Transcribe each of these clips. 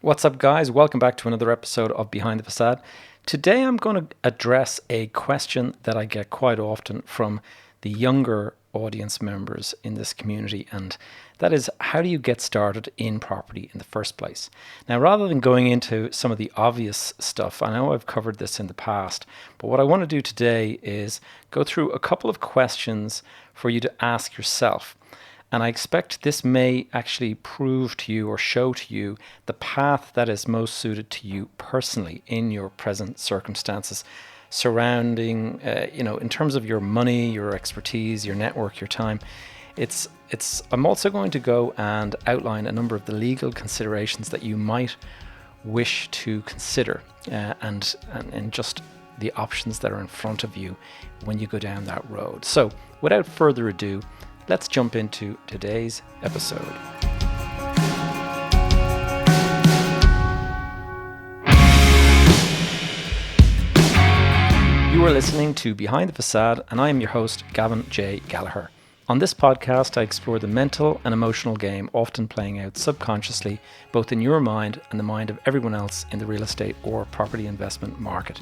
What's up, guys? Welcome back to another episode of Behind the Facade. Today I'm going to address a question that I get quite often from the younger audience members in this community, and that is, how do you get started in property in the first place? Now, rather than going into some of the obvious stuff, I know I've covered this in the past, but what I want to do today is go through a couple of questions for you to ask yourself. And I expect this may actually prove to you or show to you the path that is most suited to you personally in your present circumstances surrounding, in terms of your money, your expertise, your network, your time. I'm also going to go and outline a number of the legal considerations that you might wish to consider and just the options that are in front of you when you go down that road. So without further ado, let's jump into today's episode. You are listening to Behind the Facade, and I am your host, Gavin J. Gallagher. On this podcast, I explore the mental and emotional game often playing out subconsciously, both in your mind and the mind of everyone else in the real estate or property investment market.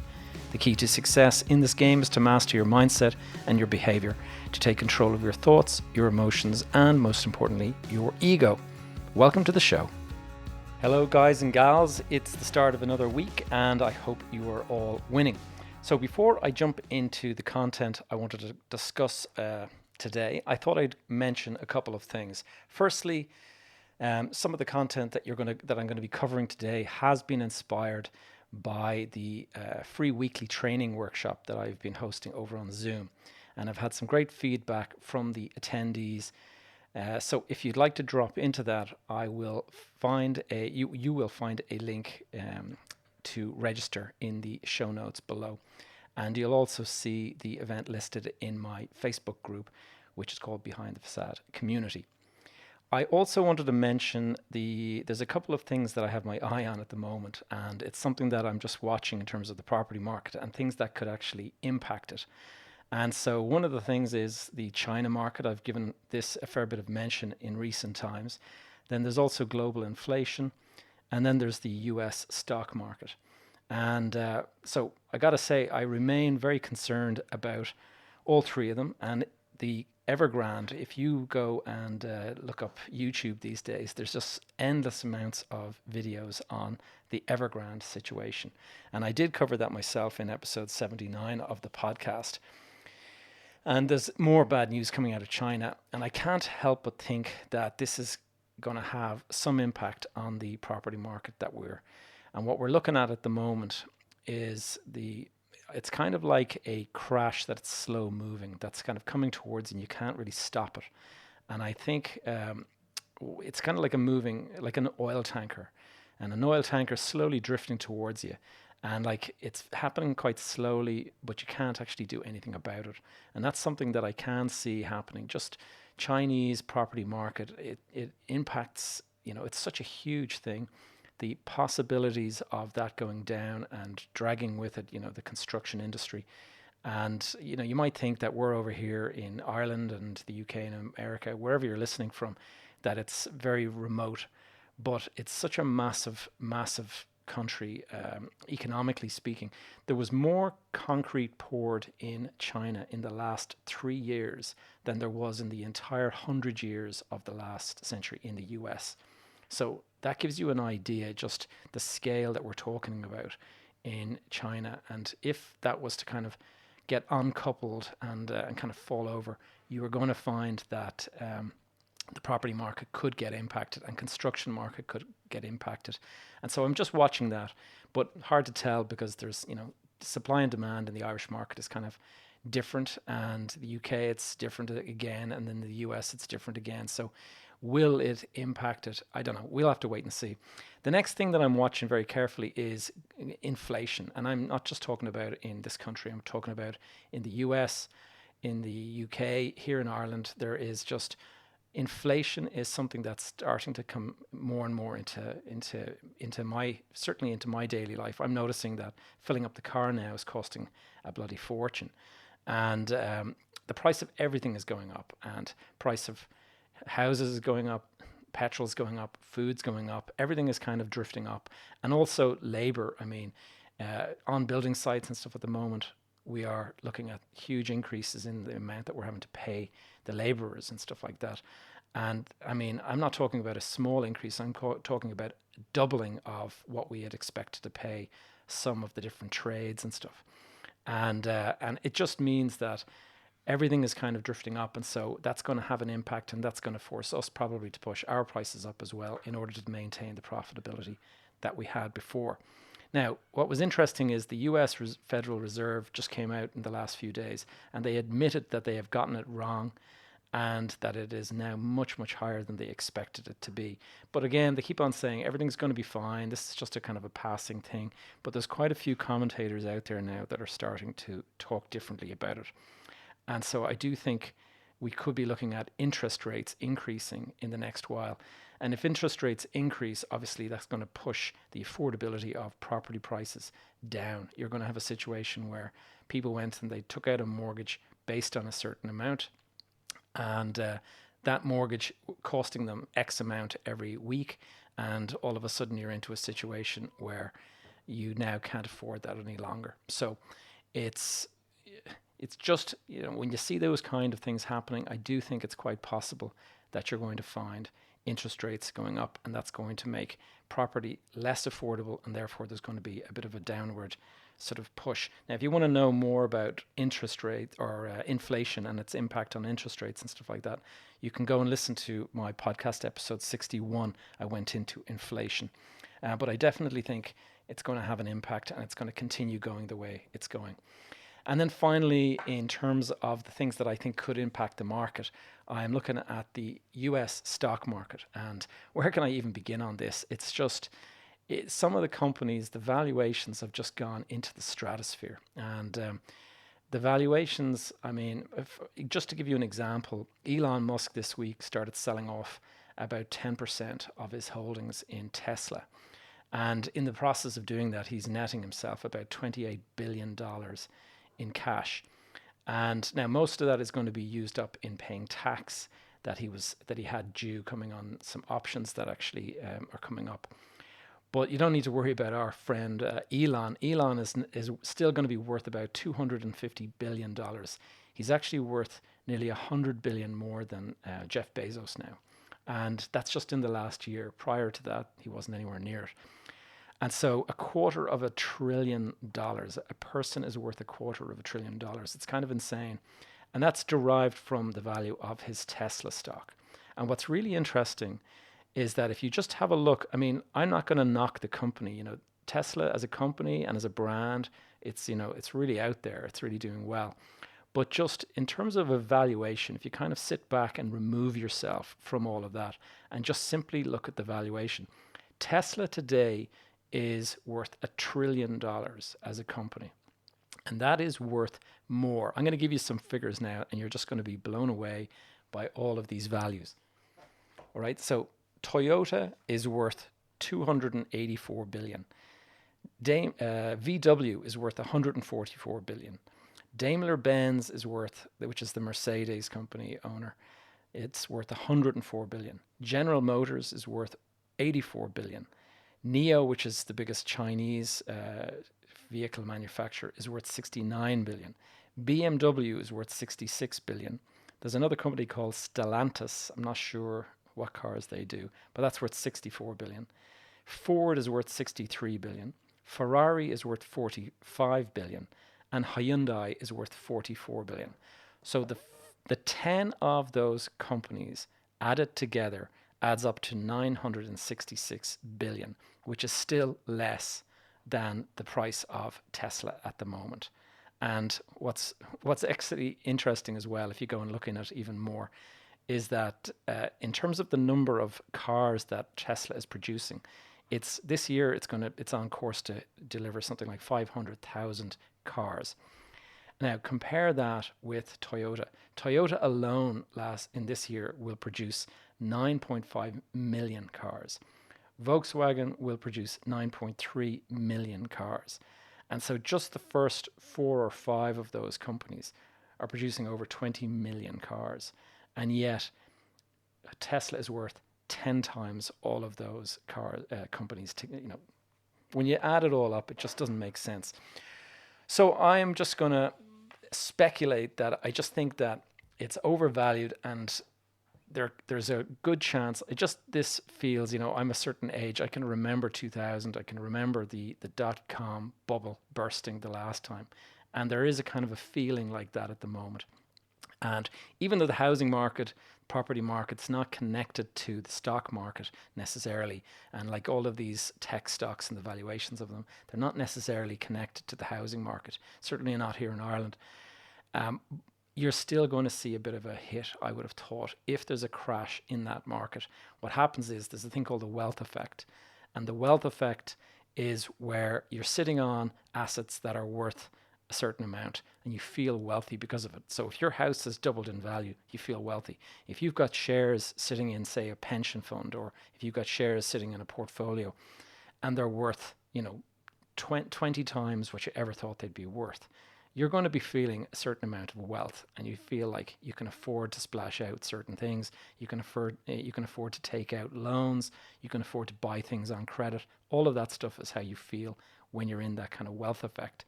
The key to success in this game is to master your mindset and your behavior, to take control of your thoughts, your emotions, and most importantly, your ego. Welcome to the show. Hello, guys and gals. It's the start of another week, and I hope you are all winning. So before I jump into the content I wanted to discuss today, I thought I'd mention a couple of things. Firstly, some of the content that I'm going to be covering today has been inspired by the free weekly training workshop that I've been hosting over on Zoom, and I've had some great feedback from the attendees. So if you'd like to drop into that, I will find you will find a link to register in the show notes below, and you'll also see the event listed in my Facebook group, which is called Behind the Facade Community. I also wanted to mention there's a couple of things that I have my eye on at the moment, and it's something that I'm just watching in terms of the property market and things that could actually impact it. And so one of the things is the China market. I've given this a fair bit of mention in recent times. Then there's also global inflation, and then there's the US stock market. And so I got to say, I remain very concerned about all three of them. And the Evergrande, if you go and look up YouTube these days, there's just endless amounts of videos on the Evergrande situation. And I did cover that myself in episode 79 of the podcast. And there's more bad news coming out of China. And I can't help but think that this is going to have some impact on the property market and what we're looking at the moment is it's kind of like a crash that's slow moving, that's kind of coming towards you and you can't really stop it. And I think it's kind of like like an oil tanker, and an oil tanker slowly drifting towards you. And like it's happening quite slowly, but you can't actually do anything about it. And that's something that I can see happening. Just Chinese property market, it impacts, it's such a huge thing. The possibilities of that going down and dragging with it, the construction industry. And, you might think that we're over here in Ireland and the UK and America, wherever you're listening from, that it's very remote. But it's such a massive, massive country, economically speaking. There was more concrete poured in China in the last 3 years than there was in the entire 100 years of the last century in the US. So that gives you an idea, just the scale that we're talking about in China. And if that was to kind of get uncoupled and kind of fall over, you are going to find that the property market could get impacted and construction market could get impacted. And so I'm just watching that, but hard to tell because there's, supply and demand in the Irish market is kind of different, and the UK it's different again, and then the US it's different again. So will it impact it? I don't know. We'll have to wait and see. The next thing that I'm watching very carefully is inflation. And I'm not just talking about in this country. I'm talking about in the US, in the UK, here in Ireland. There is just inflation is something that's starting to come more and more into my daily life. I'm noticing that filling up the car now is costing a bloody fortune. And the price of everything is going up, and price of houses is going up, petrol's going up, food's going up, everything is kind of drifting up. And also labor. I mean, on building sites and stuff at the moment, we are looking at huge increases in the amount that we're having to pay the laborers and stuff like that. And I mean, I'm not talking about a small increase. I'm talking about doubling of what we had expected to pay some of the different trades and stuff. And it just means that everything is kind of drifting up, and so that's going to have an impact, and that's going to force us probably to push our prices up as well in order to maintain the profitability that we had before. Now, what was interesting is the US Federal Reserve just came out in the last few days, and they admitted that they have gotten it wrong and that it is now much, much higher than they expected it to be. But again, they keep on saying everything's going to be fine. This is just a kind of a passing thing. But there's quite a few commentators out there now that are starting to talk differently about it. And so I do think we could be looking at interest rates increasing in the next while. And if interest rates increase, obviously that's going to push the affordability of property prices down. You're going to have a situation where people went and they took out a mortgage based on a certain amount, and that mortgage costing them X amount every week, and all of a sudden you're into a situation where you now can't afford that any longer. So it's just, when you see those kind of things happening, I do think it's quite possible that you're going to find interest rates going up, and that's going to make property less affordable, and therefore there's going to be a bit of a downward sort of push. Now, if you want to know more about interest rate or inflation and its impact on interest rates and stuff like that, you can go and listen to my podcast episode 61. I went into inflation. But I definitely think it's going to have an impact, and it's going to continue going the way it's going. And then finally, in terms of the things that I think could impact the market, I'm looking at the US stock market. And where can I even begin on this? It's just, some of the companies, the valuations have just gone into the stratosphere. And the valuations, I mean, just to give you an example, Elon Musk this week started selling off about 10% of his holdings in Tesla. And in the process of doing that, he's netting himself about $28 billion in cash. And now most of that is going to be used up in paying tax that he had due, coming on some options that actually are coming up. But you don't need to worry about our friend Elon. Elon is still going to be worth about $250 billion. He's actually worth nearly $100 billion more than Jeff Bezos now. And that's just in the last year. Prior to that, he wasn't anywhere near it. And so $250 billion, a person is worth $250 billion. It's kind of insane. And that's derived from the value of his Tesla stock. And what's really interesting is that if you just have a look, I mean, I'm not going to knock the company, Tesla as a company and as a brand, it's really out there. It's really doing well. But just in terms of evaluation, if you kind of sit back and remove yourself from all of that and just simply look at the valuation, Tesla today is worth $1 trillion as a company. And that is worth more. I'm going to give you some figures now, and you're just going to be blown away by all of these values. All right, so Toyota is worth $284 billion. VW is worth $144 billion. Daimler-Benz is worth, which is the Mercedes company owner, it's worth $104 billion. General Motors is worth $84 billion. NIO, which is the biggest Chinese vehicle manufacturer, is worth $69 billion. BMW is worth $66 billion. There's another company called Stellantis. I'm not sure what cars they do, but that's worth $64 billion. Ford is worth $63 billion. Ferrari is worth $45 billion. And Hyundai is worth $44 billion. So the 10 of those companies added together adds up to $966 billion, which is still less than the price of Tesla at the moment. And what's actually interesting as well, if you go and look in it even more, is that in terms of the number of cars that Tesla is producing, this year it's on course to deliver something like 500,000 cars. Now compare that with Toyota. Toyota alone in this year will produce 9.5 million cars. Volkswagen will produce 9.3 million cars. And so just the first 4 or 5 of those companies are producing over 20 million cars. And yet Tesla is worth 10 times all of those car companies. When you add it all up, it just doesn't make sense. So I'm just going to speculate that I just think that it's overvalued, and there's a good chance. This feels, I'm a certain age. I can remember 2000. I can remember the dot-com bubble bursting the last time, and there is a kind of a feeling like that at the moment. And even though the housing market, property market's not connected to the stock market necessarily, and like all of these tech stocks and the valuations of them, they're not necessarily connected to the housing market, certainly not here in Ireland. You're still going to see a bit of a hit, I would have thought, if there's a crash in that market. What happens is there's a thing called the wealth effect. And the wealth effect is where you're sitting on assets that are worth a certain amount and you feel wealthy because of it. So if your house has doubled in value, you feel wealthy. If you've got shares sitting in, say, a pension fund, or if you've got shares sitting in a portfolio and they're worth, 20 times what you ever thought they'd be worth, you're going to be feeling a certain amount of wealth, and you feel like you can afford to splash out certain things. You can afford to take out loans. You can afford to buy things on credit. All of that stuff is how you feel when you're in that kind of wealth effect.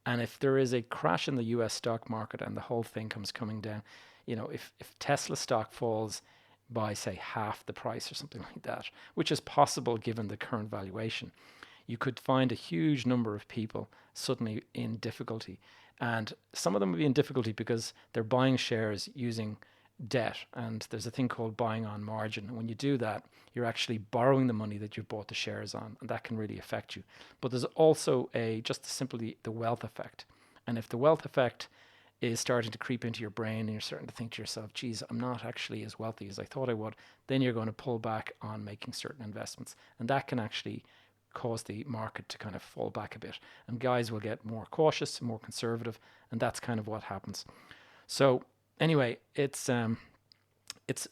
And if there is a crash in the US stock market and the whole thing comes coming down, if Tesla stock falls by, say, half the price or something like that, which is possible given the current valuation, you could find a huge number of people suddenly in difficulty. And some of them will be in difficulty because they're buying shares using debt. And there's a thing called buying on margin. And when you do that, you're actually borrowing the money that you've bought the shares on. And that can really affect you. But there's also just simply the wealth effect. And if the wealth effect is starting to creep into your brain and you're starting to think to yourself, geez, I'm not actually as wealthy as I thought I would, then you're going to pull back on making certain investments. And that can actually cause the market to kind of fall back a bit. And guys will get more cautious, more conservative. And that's kind of what happens. So anyway, it's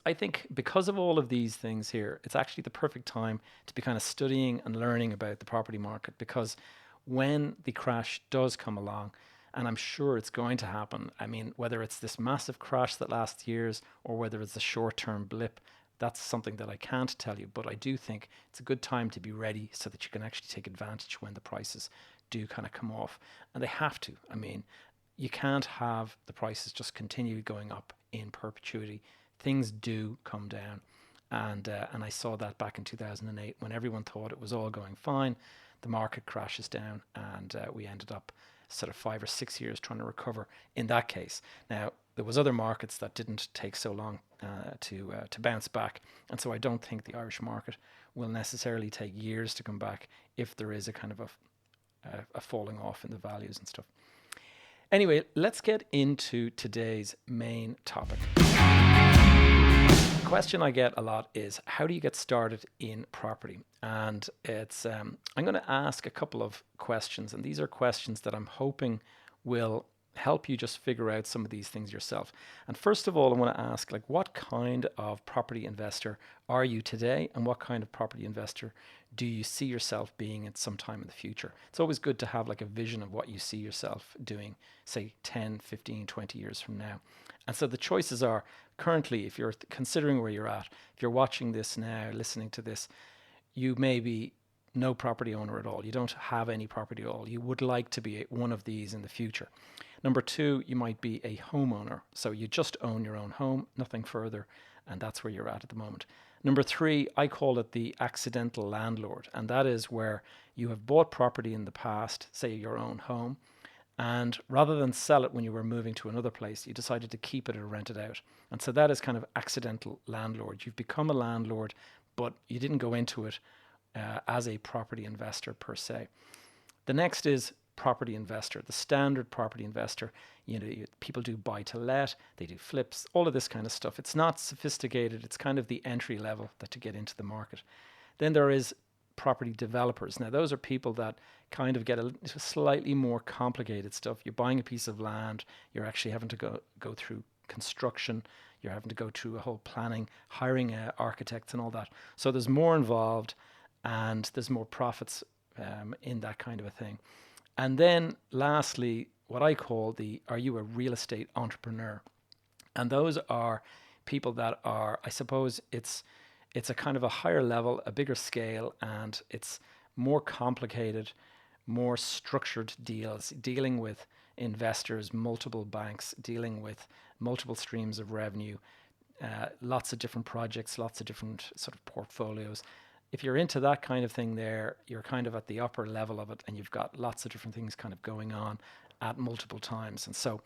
I think because of all of these things here, it's actually the perfect time to be kind of studying and learning about the property market, because when the crash does come along, and I'm sure it's going to happen, I mean, whether it's this massive crash that lasts years or whether it's a short-term blip, that's something that I can't tell you. But I do think it's a good time to be ready so that you can actually take advantage when the prices do kind of come off. And they have to. I mean, you can't have the prices just continue going up in perpetuity. Things do come down. And I saw that back in 2008 when everyone thought it was all going fine. The market crashes down, and we ended up sort of 5 or 6 years trying to recover in that case. Now, there was other markets that didn't take so long to bounce back. And so I don't think the Irish market will necessarily take years to come back if there is a kind of a falling off in the values and stuff. Anyway, let's get into today's main topic. The question I get a lot is, how do you get started in property? And it's I'm going to ask a couple of questions, and these are questions that I'm hoping will help you just figure out some of these things yourself. And first of all, I want to ask, like, what kind of property investor are you today, and what kind of property investor do you see yourself being at some time in the future? It's always good to have like a vision of what you see yourself doing, say 10, 15, 20 years from now. And so the choices are, currently, if you're considering where you're at, if you're watching this now, listening to this, you may be no property owner at all. You don't have any property at all. You would like to be one of these in the future. Number two, you might be a homeowner. So you just own your own home, nothing further, and that's where you're at the moment. Number three, I call it the accidental landlord, and that is where you have bought property in the past, say your own home, and rather than sell it when you were moving to another place, you decided to keep it or rent it out. And so that is kind of accidental landlord. You've become a landlord, but you didn't go into it as a property investor per se. The next is property investor, the standard property investor. People do buy to let, they do flips, all of this kind of stuff. It's not sophisticated. It's kind of the entry level to get into the market. Then there is property developers. Now, those are people that kind of get a slightly more complicated stuff. You're buying a piece of land, you're actually having to go through construction, you're having to go through a whole planning, hiring architects and all that. So there's more involved, and there's more profits in that kind of a thing. And then lastly, what I call are you a real estate entrepreneur? And those are people that are, I suppose it's It's a kind of a higher level, a bigger scale, and it's more complicated, more structured deals, dealing with investors, multiple banks, dealing with multiple streams of revenue, lots of different projects, lots of different sort of portfolios. If you're into that kind of thing there, you're kind of at the upper level of it, and you've got lots of different things kind of going on at multiple times. And so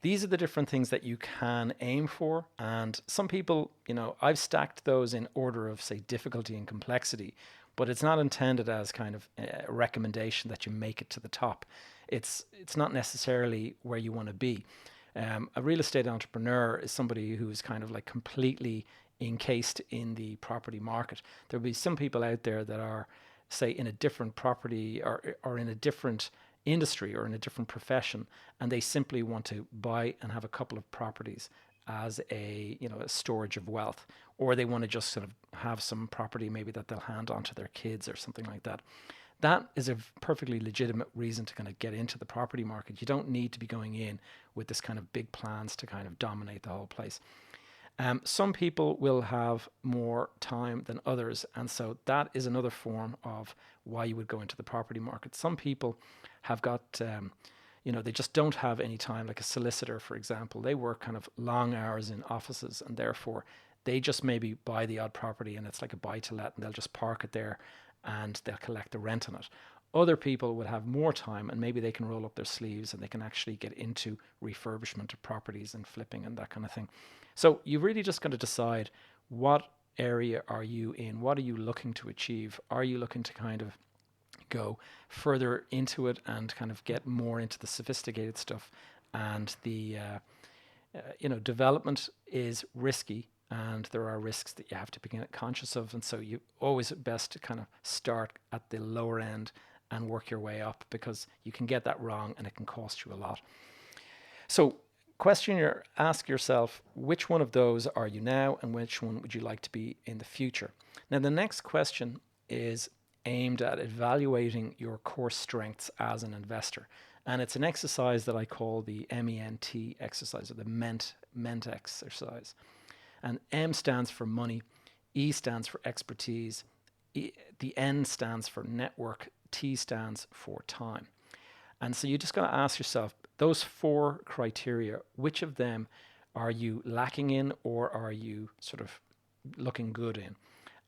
these are the different things that you can aim for. And some people, I've stacked those in order of, say, difficulty and complexity, but it's not intended as kind of a recommendation that you make it to the top. It's not necessarily where you want to be. A real estate entrepreneur is somebody who is kind of like completely encased in the property market. There'll be some people out there that are, say, in a different property or in a different industry or in a different profession, and they simply want to buy and have a couple of properties as a storage of wealth, or they want to just sort of have some property maybe that they'll hand on to their kids or something like that. That is a perfectly legitimate reason to kind of get into the property market. You don't need to be going in with this kind of big plans to kind of dominate the whole place. Some people will have more time than others, and so that is another form of why you would go into the property market. Some people have got, they just don't have any time, like a solicitor, for example. They work kind of long hours in offices, and therefore they just maybe buy the odd property and it's like a buy to let, and they'll just park it there and they'll collect the rent on it. Other people would have more time, and maybe they can roll up their sleeves and they can actually get into refurbishment of properties and flipping and that kind of thing. So you've really just got to decide, what area are you in? What are you looking to achieve? Are you looking to kind of go further into it and kind of get more into the sophisticated stuff? And the development is risky, and there are risks that you have to be conscious of. And so you always best to kind of start at the lower end and work your way up, because you can get that wrong and it can cost you a lot. So ask yourself, which one of those are you now and which one would you like to be in the future? Now, the next question is aimed at evaluating your core strengths as an investor. And it's an exercise that I call the MENT exercise, or the MENT exercise. And M stands for money, E stands for expertise, the N stands for network, T stands for time. And so you just got to ask yourself, those 4 criteria, which of them are you lacking in, or are you sort of looking good in?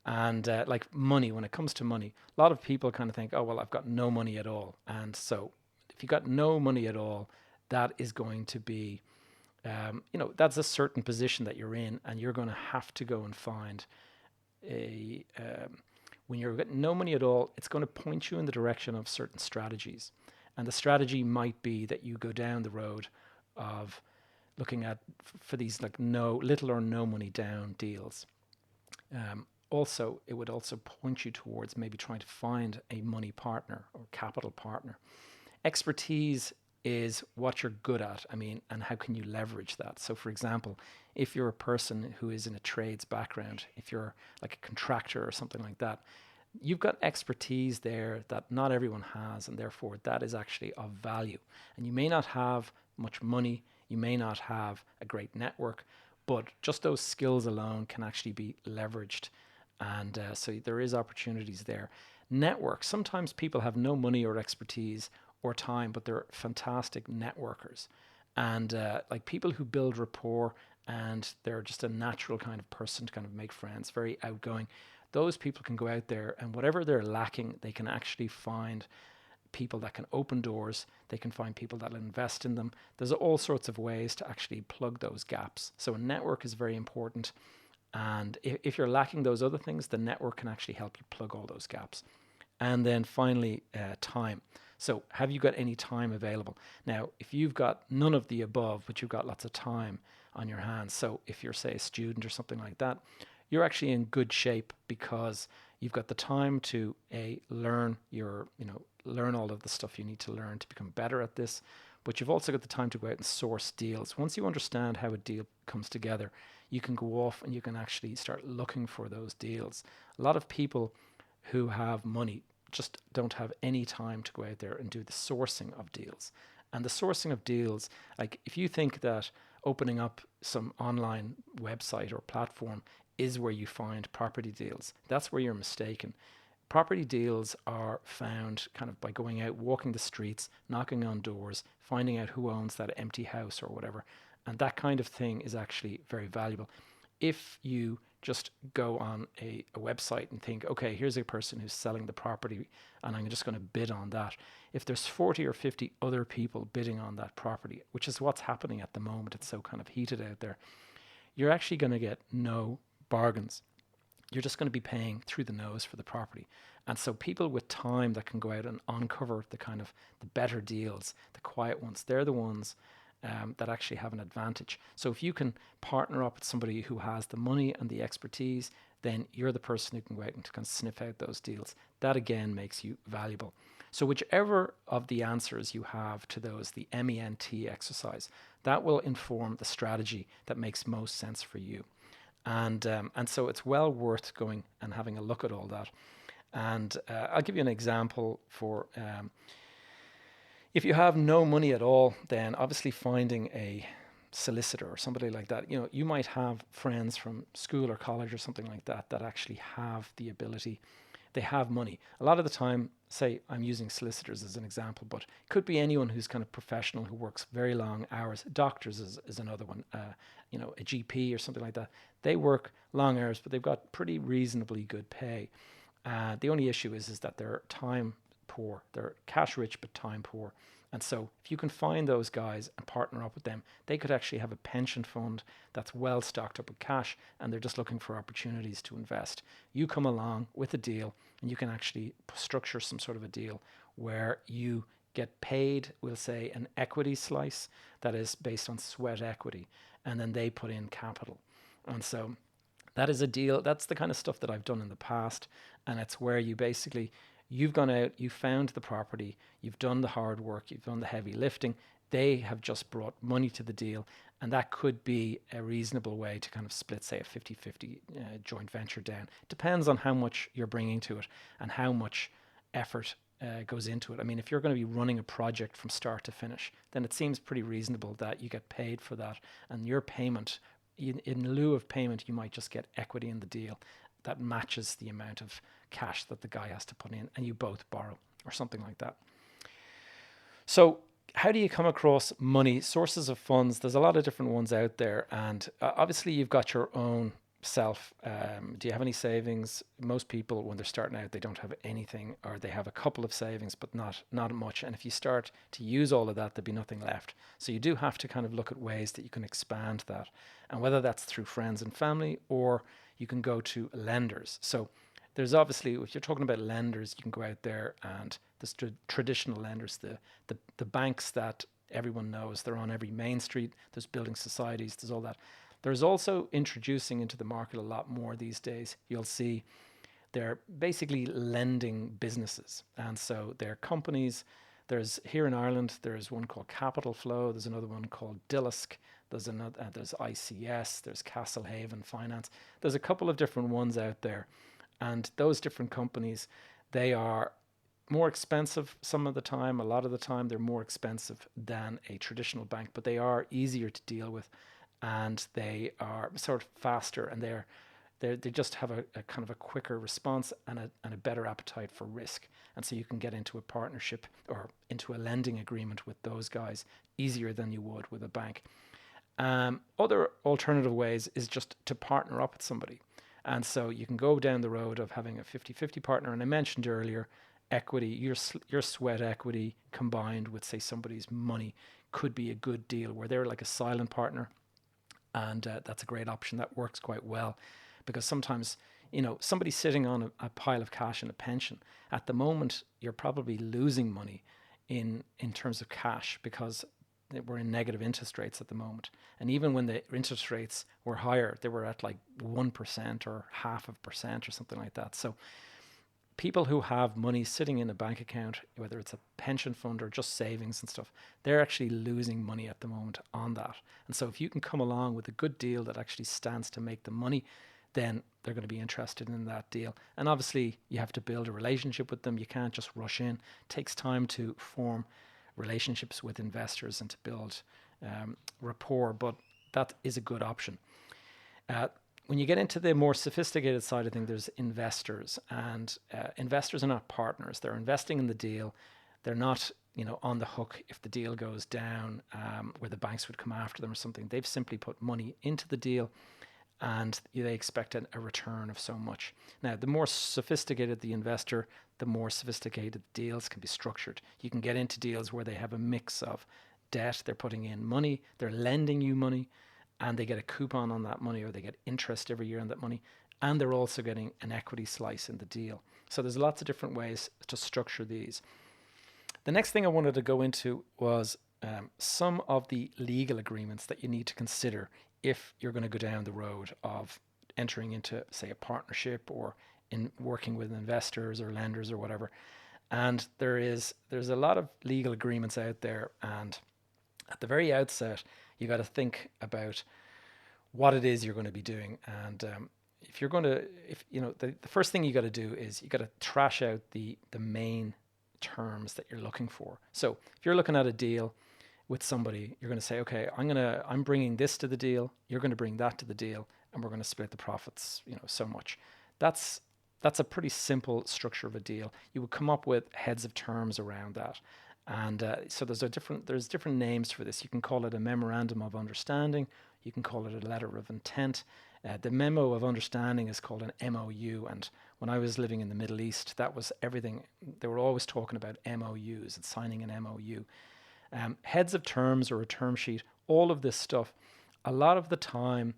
And like money, when it comes to money, a lot of people kind of think, oh, well, I've got no money at all. And so if you've got no money at all, that is going to be, that's a certain position that you're in, and you're going to have to go and find when you've got no money at all, it's going to point you in the direction of certain strategies. And the strategy might be that you go down the road of looking at for these like little or no money down deals. Also, it would also point you towards maybe trying to find a money partner or capital partner. Expertise is what you're good at, and how can you leverage that? So, for example, if you're a person who is in a trades background, if you're like a contractor or something like that, you've got expertise there that not everyone has, and therefore that is actually of value. And you may not have much money, you may not have a great network, but just those skills alone can actually be leveraged. And so there is opportunities there. Network. Sometimes people have no money or expertise or time, but they're fantastic networkers. And like people who build rapport, and they're just a natural kind of person to kind of make friends, very outgoing. Those people can go out there, and whatever they're lacking, they can actually find people that can open doors. They can find people that will invest in them. There's all sorts of ways to actually plug those gaps. So a network is very important. And if you're lacking those other things, the network can actually help you plug all those gaps. And then finally, time. So have you got any time available? Now, if you've got none of the above, but you've got lots of time on your hands, so if you're, say, a student or something like that, you're actually in good shape, because you've got the time to learn all of the stuff you need to learn to become better at this. But you've also got the time to go out and source deals. Once you understand how a deal comes together, you can go off and you can actually start looking for those deals. A lot of people who have money just don't have any time to go out there and do the sourcing of deals. And the sourcing of deals, like if you think that opening up some online website or platform is where you find property deals. That's where you're mistaken. Property deals are found kind of by going out, walking the streets, knocking on doors, finding out who owns that empty house or whatever. And that kind of thing is actually very valuable. If you just go on a website and think, okay, here's a person who's selling the property and I'm just going to bid on that. If there's 40 or 50 other people bidding on that property, which is what's happening at the moment, it's so kind of heated out there, you're actually going to get no bargains. You're just going to be paying through the nose for the property. And so people with time that can go out and uncover the kind of the better deals, the quiet ones, they're the ones that actually have an advantage. So if you can partner up with somebody who has the money and the expertise, then you're the person who can go out and kind of sniff out those deals. That again makes you valuable. So whichever of the answers you have to those, the MENT exercise, that will inform the strategy that makes most sense for you. And so it's well worth going and having a look at all that. And I'll give you an example for if you have no money at all, then obviously finding a solicitor or somebody like that, you might have friends from school or college or something like that that actually have the ability. They have money. A lot of the time, say I'm using solicitors as an example, but it could be anyone who's kind of professional who works very long hours. Doctors is another one, a GP or something like that. They work long hours, but they've got pretty reasonably good pay. The only issue is that they're time poor. They're cash rich, but time poor. And so if you can find those guys and partner up with them, they could actually have a pension fund that's well stocked up with cash and they're just looking for opportunities to invest. You come along with a deal and you can actually structure some sort of a deal where you get paid, we'll say, an equity slice that is based on sweat equity, and then they put in capital. And so that is a deal. That's the kind of stuff that I've done in the past. And it's where you've gone out, you found the property, you've done the hard work, you've done the heavy lifting. They have just brought money to the deal. And that could be a reasonable way to kind of split, say, a 50-50 joint venture down. Depends on how much you're bringing to it and how much effort goes into it. I mean, if you're going to be running a project from start to finish, then it seems pretty reasonable that you get paid for that. And your payment, in lieu of payment, you might just get equity in the deal that matches the amount of cash that the guy has to put in, and you both borrow or something like that. So how do you come across money? Sources of funds, there's a lot of different ones out there, and obviously you've got your own self. Do you have any savings? Most people, when they're starting out, they don't have anything, or they have a couple of savings, but not much. And if you start to use all of that, there'd be nothing left. So you do have to kind of look at ways that you can expand that, and whether that's through friends and family, or you can go to lenders. So there's obviously, if you're talking about lenders, you can go out there and the traditional lenders, the banks that everyone knows, they're on every main street. There's building societies, there's all that. There's also introducing into the market a lot more these days. You'll see they're basically lending businesses. And so they're companies. There's here in Ireland, there's one called Capital Flow. There's another one called Dillisk. There's ICS. There's Castlehaven Finance. There's a couple of different ones out there. And those different companies, they are more expensive some of the time. A lot of the time, they're more expensive than a traditional bank, but they are easier to deal with. And they are sort of faster, and they just have a kind of a quicker response and a better appetite for risk. And so you can get into a partnership or into a lending agreement with those guys easier than you would with a bank. Other alternative ways is just to partner up with somebody. And so you can go down the road of having a 50-50 partner. And I mentioned earlier, equity, your sweat equity combined with, say, somebody's money could be a good deal where they're like a silent partner. And that's a great option that works quite well, because sometimes, somebody's sitting on a pile of cash in a pension. At the moment, you're probably losing money in terms of cash, because we're in negative interest rates at the moment. And even when the interest rates were higher, they were at like 1% or 0.5% or something like that. So people who have money sitting in a bank account, whether it's a pension fund or just savings and stuff, they're actually losing money at the moment on that. And so if you can come along with a good deal that actually stands to make the money, then they're going to be interested in that deal. And obviously you have to build a relationship with them. You can't just rush in. It takes time to form relationships with investors and to build rapport, but that is a good option. When you get into the more sophisticated side of things, there's investors, and investors are not partners. They're investing in the deal. They're not, on the hook if the deal goes down, where the banks would come after them or something. They've simply put money into the deal, and they expect a return of so much. Now, the more sophisticated the investor, the more sophisticated the deals can be structured. You can get into deals where they have a mix of debt, they're putting in money, they're lending you money, and they get a coupon on that money, or they get interest every year on that money, and they're also getting an equity slice in the deal. So there's lots of different ways to structure these. The next thing I wanted to go into was some of the legal agreements that you need to consider if you're going to go down the road of entering into, say, a partnership, or in working with investors or lenders or whatever. And there's a lot of legal agreements out there, and at the very outset, you got to think about what it is you're going to be doing. And the first thing you got to do is you got to trash out the main terms that you're looking for. So if you're looking at a deal with somebody, you're going to say, okay, I'm bringing this to the deal, you're going to bring that to the deal, and we're going to split the profits, so much. That's a pretty simple structure of a deal. You would come up with heads of terms around that. And so there's different names for this. You can call it a memorandum of understanding. You can call it a letter of intent. The memo of understanding is called an MOU. And when I was living in the Middle East, that was everything. They were always talking about MOUs and signing an MOU. Heads of terms or a term sheet, all of this stuff, a lot of the time,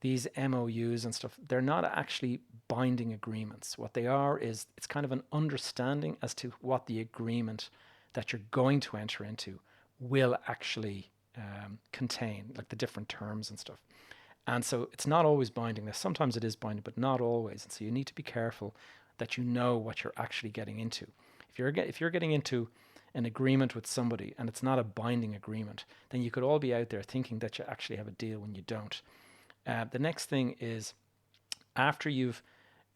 these MOUs and stuff, they're not actually binding agreements. What they are is, it's kind of an understanding as to what the agreement that you're going to enter into will actually contain, like the different terms and stuff. And so it's not always binding. Now, sometimes it is binding, but not always. And so you need to be careful that you know what you're actually getting into. If you're getting into an agreement with somebody and it's not a binding agreement, then you could all be out there thinking that you actually have a deal when you don't. The next thing is, after you've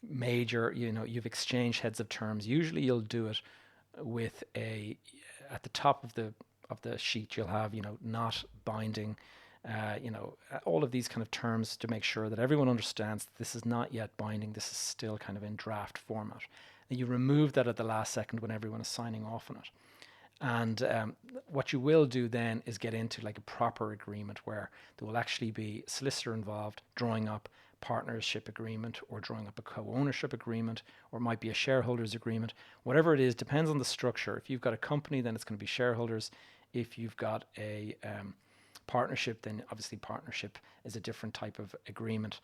made you've exchanged heads of terms, usually you'll do it with at the top of the sheet, you'll have, not binding, all of these kind of terms to make sure that everyone understands that this is not yet binding. This is still kind of in draft format. And you remove that at the last second when everyone is signing off on it. And what you will do then is get into like a proper agreement where there will actually be a solicitor involved drawing up partnership agreement, or drawing up a co-ownership agreement, or it might be a shareholders agreement. Whatever it is, depends on the structure. If you've got a company, then it's going to be shareholders. If you've got a partnership, then obviously partnership is a different type of agreement.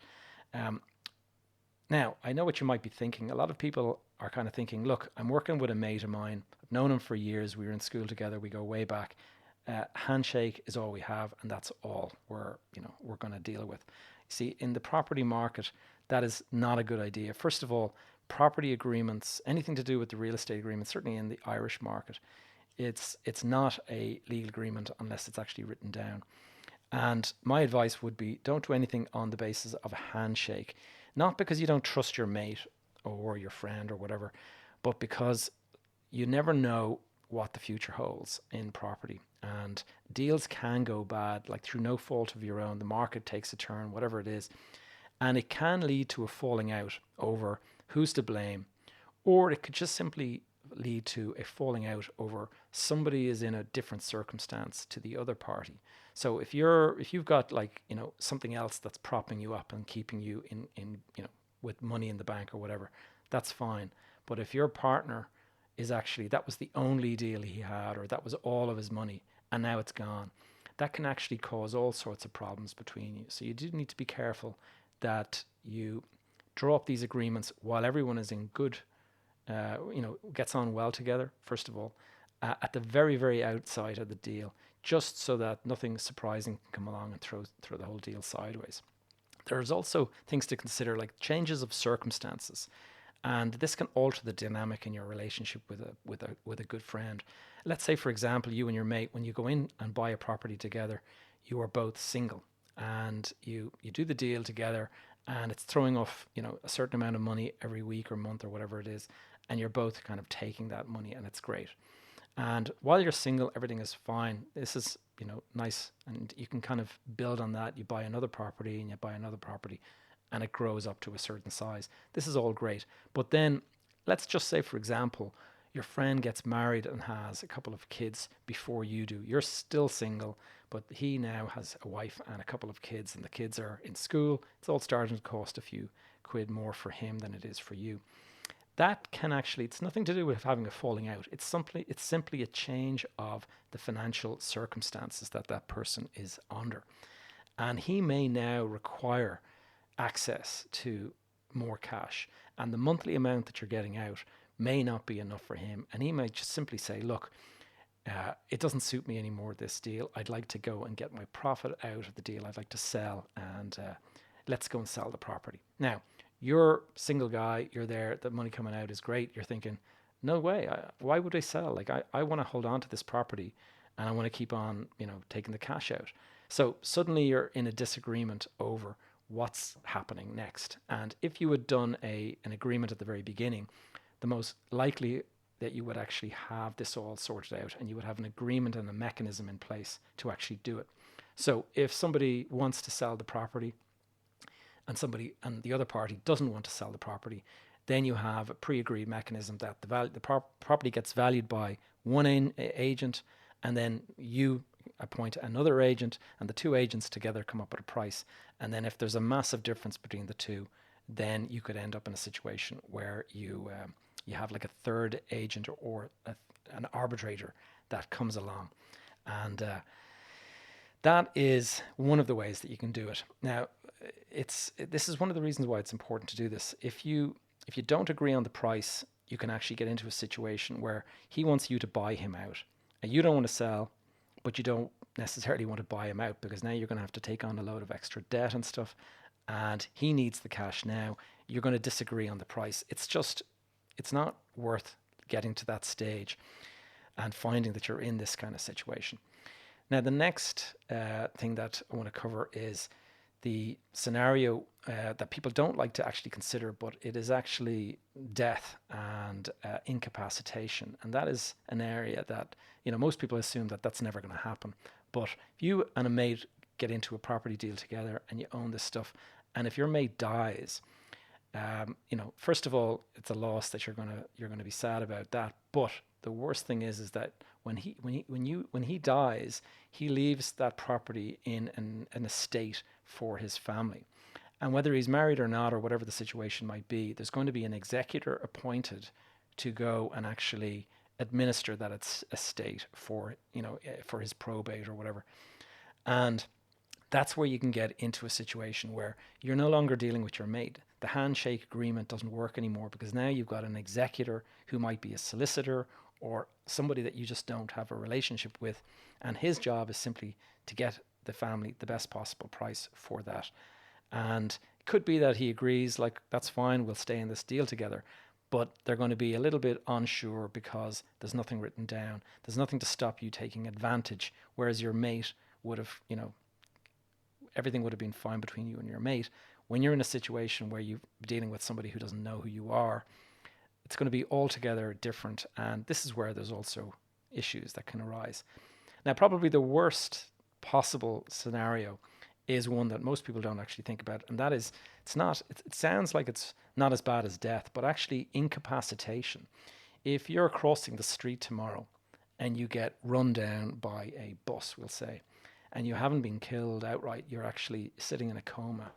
Now, I know what you might be thinking. A lot of people are kind of thinking, look, I'm working with a mate of mine. I've known him for years. We were in school together. We go way back. Handshake is all we have, and that's all we're going to deal with. See, in the property market, that is not a good idea. First of all, property agreements, anything to do with the real estate agreement, certainly in the Irish market, it's not a legal agreement unless it's actually written down. And my advice would be, don't do anything on the basis of a handshake. Not because you don't trust your mate or your friend or whatever, but because you never know what the future holds in property. And deals can go bad, like through no fault of your own. The market takes a turn, whatever it is. And it can lead to a falling out over who's to blame. Or it could just simply lead to a falling out over somebody is in a different circumstance to the other party. So if you've got something else that's propping you up and keeping you in with money in the bank or whatever, that's fine. But if your partner is actually, that was the only deal he had, or that was all of his money, and now it's gone, that can actually cause all sorts of problems between you. So you do need to be careful that you draw up these agreements while everyone is in good, gets on well together, first of all, at the very, very outside of the deal, just so that nothing surprising can come along and throw the whole deal sideways. There's also things to consider, like changes of circumstances. And this can alter the dynamic in your relationship with a good friend. Let's say, for example, you and your mate, when you go in and buy a property together, you are both single, and you do the deal together, and it's throwing off a certain amount of money every week or month or whatever it is, and you're both kind of taking that money, and it's great. And while you're single, everything is fine. This is nice, and you can kind of build on that. You buy another property and you buy another property, and it grows up to a certain size. This is all great. But then let's just say, for example, your friend gets married and has a couple of kids before you do. You're still single, but he now has a wife and a couple of kids, and the kids are in school. It's all starting to cost a few quid more for him than it is for you. That can actually, it's nothing to do with having a falling out. It's simply a change of the financial circumstances that that person is under. And he may now require access to more cash, and the monthly amount that you're getting out may not be enough for him. And he might just simply say, look, it doesn't suit me anymore, this deal. I'd like to go and get my profit out of the deal. I'd like to sell, and let's go and sell the property. Now, you're a single guy, you're there, the money coming out is great. You're thinking, no way, why would I sell? Like, I want to hold on to this property, and I want to keep on, taking the cash out. So suddenly you're in a disagreement over what's happening next. And if you had done an agreement at the very beginning, the most likely that you would actually have this all sorted out, and you would have an agreement and a mechanism in place to actually do it. So if somebody wants to sell the property and the other party doesn't want to sell the property, then you have a pre-agreed mechanism that the property gets valued by one agent, and then you appoint another agent, and the two agents together come up with a price. And then if there's a massive difference between the two, then you could end up in a situation where you have like a third agent or an arbitrator that comes along. And that is one of the ways that you can do it. Now, this is one of the reasons why it's important to do this. If you don't agree on the price, you can actually get into a situation where he wants you to buy him out, and you don't want to sell, but you don't necessarily want to buy him out, because now you're going to have to take on a load of extra debt and stuff, and he needs the cash now. You're going to disagree on the price. It's not worth getting to that stage and finding that you're in this kind of situation. Now, the next thing that I want to cover is the scenario that people don't like to actually consider, but it is actually death and incapacitation. And that is an area that, most people assume that that's never going to happen. But if you and a mate get into a property deal together and you own this stuff, and if your mate dies, first of all, it's a loss that you're gonna be sad about that. But the worst thing is that when he dies, he leaves that property in an estate for his family. And whether he's married or not, or whatever the situation might be, there's going to be an executor appointed to go and actually administer that estate for his probate or whatever. And that's where you can get into a situation where you're no longer dealing with your mate. The handshake agreement doesn't work anymore, because now you've got an executor who might be a solicitor or somebody that you just don't have a relationship with. And his job is simply to get the family the best possible price for that. And it could be that he agrees, like, that's fine, we'll stay in this deal together. But they're going to be a little bit unsure because there's nothing written down. There's nothing to stop you taking advantage. Whereas your mate would have, everything would have been fine between you and your mate. When you're in a situation where you're dealing with somebody who doesn't know who you are, it's going to be altogether different. And this is where there's also issues that can arise. Now, probably the worst possible scenario is one that most people don't actually think about. And that is, it sounds like it's not as bad as death, but actually incapacitation. If you're crossing the street tomorrow and you get run down by a bus, we'll say, and you haven't been killed outright, you're actually sitting in a coma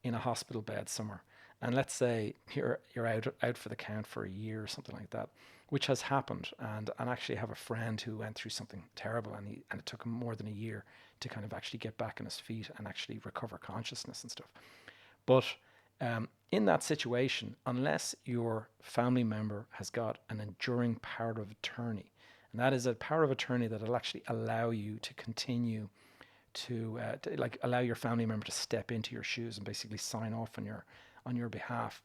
in a hospital bed somewhere. And let's say you're out for the count for a year or something like that, which has happened. And actually have a friend who went through something terrible, and it took him more than a year to kind of actually get back on his feet and actually recover consciousness and stuff. But in that situation, unless your family member has got an enduring power of attorney, and that is a power of attorney that will actually allow you to continue to allow your family member to step into your shoes and basically sign off on your behalf.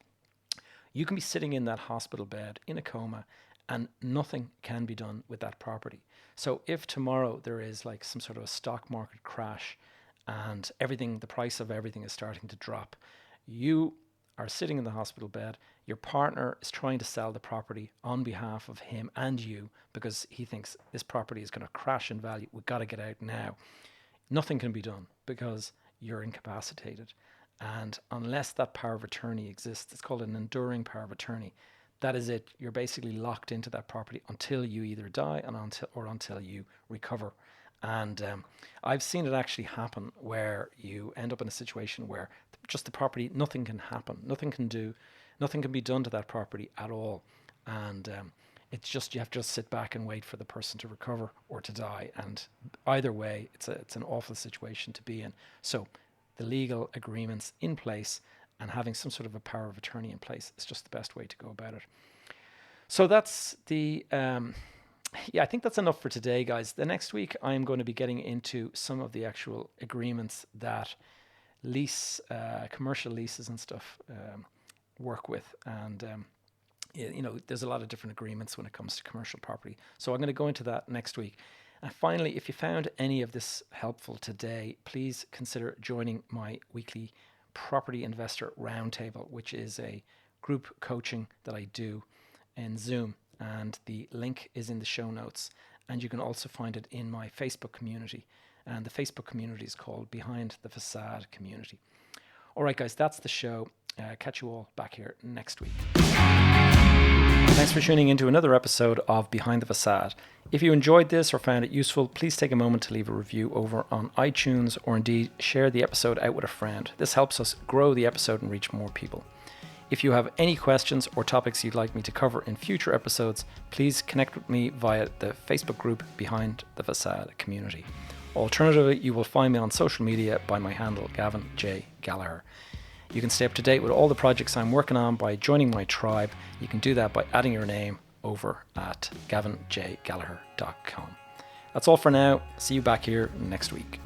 You can be sitting in that hospital bed in a coma, and nothing can be done with that property. So if tomorrow there is like some sort of a stock market crash and the price of everything is starting to drop, you are sitting in the hospital bed, your partner is trying to sell the property on behalf of him and you, because he thinks this property is going to crash in value. We've got to get out now. Nothing can be done because you're incapacitated. And unless that power of attorney exists, it's called an enduring power of attorney. That is it. You're basically locked into that property until you either die or until you recover. And I've seen it actually happen where you end up in a situation where just the property, nothing can happen, nothing can be done to that property at all. And it's just, you have to just sit back and wait for the person to recover or to die. And either way, it's an awful situation to be in. So the legal agreements in place and having some sort of a power of attorney in place is just the best way to go about it. So that's the, I think that's enough for today, guys. The next week, I'm going to be getting into some of the actual agreements that commercial leases and stuff work with. And, there's a lot of different agreements when it comes to commercial property. So I'm going to go into that next week. And finally, if you found any of this helpful today, please consider joining my weekly Property Investor Roundtable, which is a group coaching that I do in Zoom. And the link is in the show notes. And you can also find it in my Facebook community. And the Facebook community is called Behind the Facade Community. All right, guys, that's the show. Catch you all back here next week. Thanks for tuning into another episode of Behind the Facade. If you enjoyed this or found it useful, please take a moment to leave a review over on iTunes, or indeed share the episode out with a friend. This helps us grow the episode and reach more people. If you have any questions or topics you'd like me to cover in future episodes, please connect with me via the Facebook group Behind the Facade Community. Alternatively, you will find me on social media by my handle, Gavin J. Gallagher. You can stay up to date with all the projects I'm working on by joining my tribe. You can do that by adding your name over at gavinjgallagher.com. That's all for now. See you back here next week.